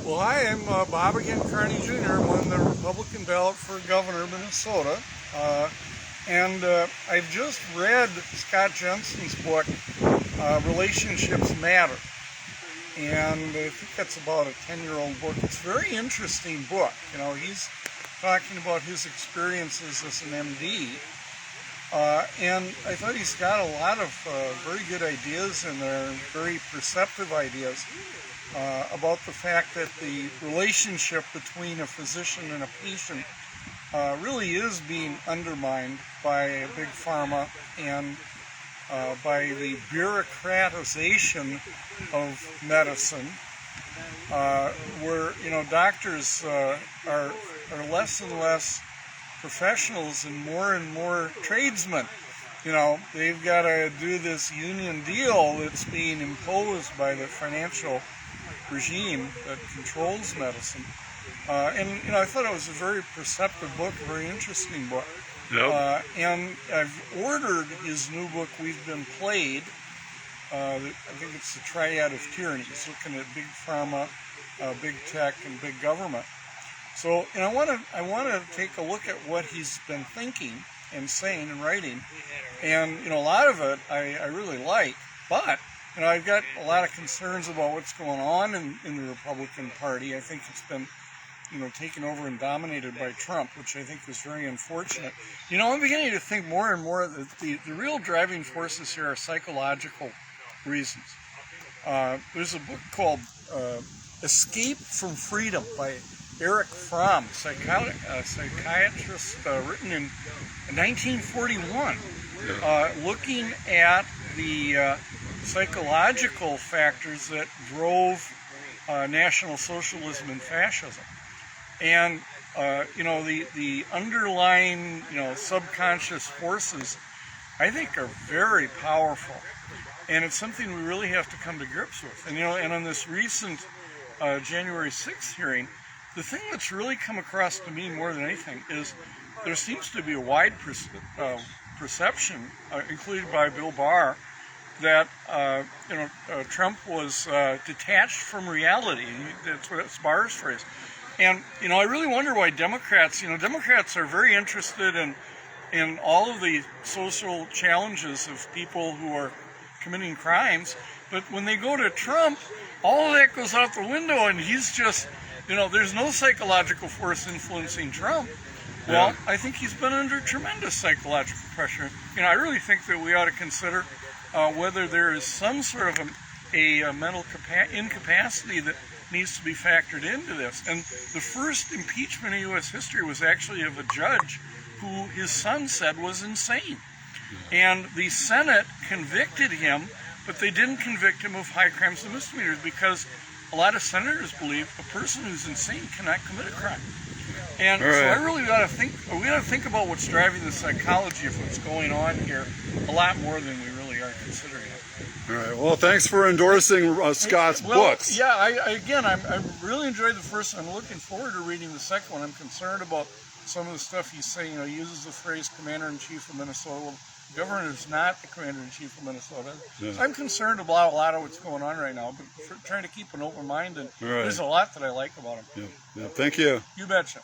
Well, hi, I'm Bob again, Carney Jr. I'm on the Republican ballot for governor of Minnesota. I've just read Scott Jenson's book, Relationships Matter. And I think that's about a 10-year-old book. It's a very interesting book. You know, he's talking about his experiences as an MD. And I thought he's got a lot of very good ideas, and they're very perceptive ideas about the fact that the relationship between a physician and a patient really is being undermined by big pharma and by the bureaucratization of medicine, where doctors are less and less professionals and more tradesmen. You know, they've got to do this union deal that's being imposed by the financial regime that controls medicine. I thought it was a very perceptive book, a very interesting book. Yep. And I've ordered his new book, We've Been Played. I think it's the Triad of Tyranny. It's looking at big pharma, big tech, and big government. So, I want to take a look at what he's been thinking and saying and writing. And, a lot of it I really like, but I've got a lot of concerns about what's going on in the Republican Party. I think it's been, taken over and dominated by Trump, which I think is very unfortunate. I'm beginning to think more and more that the real driving forces here are psychological reasons. There's a book called Escape from Freedom by Erich Fromm, psychiatrist, written in 1941, looking at the psychological factors that drove National Socialism and fascism. And, the underlying, subconscious forces, I think, are very powerful. And it's something we really have to come to grips with. And, and on this recent January 6th hearing, the thing that's really come across to me more than anything is there seems to be a wide perception, included by Bill Barr, that Trump was detached from reality. That's Barr's phrase. And I really wonder why Democrats are very interested in all of the social challenges of people who are committing crimes, but when they go to Trump, all of that goes out the window, and he's just, there's no psychological force influencing Trump. Well, Yeah. I think he's been under tremendous psychological pressure. I really think that we ought to consider whether there is some sort of a mental incapacity that needs to be factored into this. And the first impeachment in U.S. history was actually of a judge who his son said was insane. And the Senate convicted him, but they didn't convict him of high crimes and misdemeanors because a lot of senators believe a person who's insane cannot commit a crime. And All right. So I really ought to think about what's driving the psychology of what's going on here a lot more than we really are considering it. All right. Well, thanks for endorsing Scott's books. Yeah, I really enjoyed the first one. I'm looking forward to reading the second one. I'm concerned about some of the stuff he's saying. He uses the phrase Commander-in-Chief of Minnesota. Well, the governor is not the Commander-in-Chief of Minnesota. Yeah. So I'm concerned about a lot of what's going on right now, but trying to keep an open mind, and All right. there's a lot that I like about him. Yeah. Thank you. You betcha.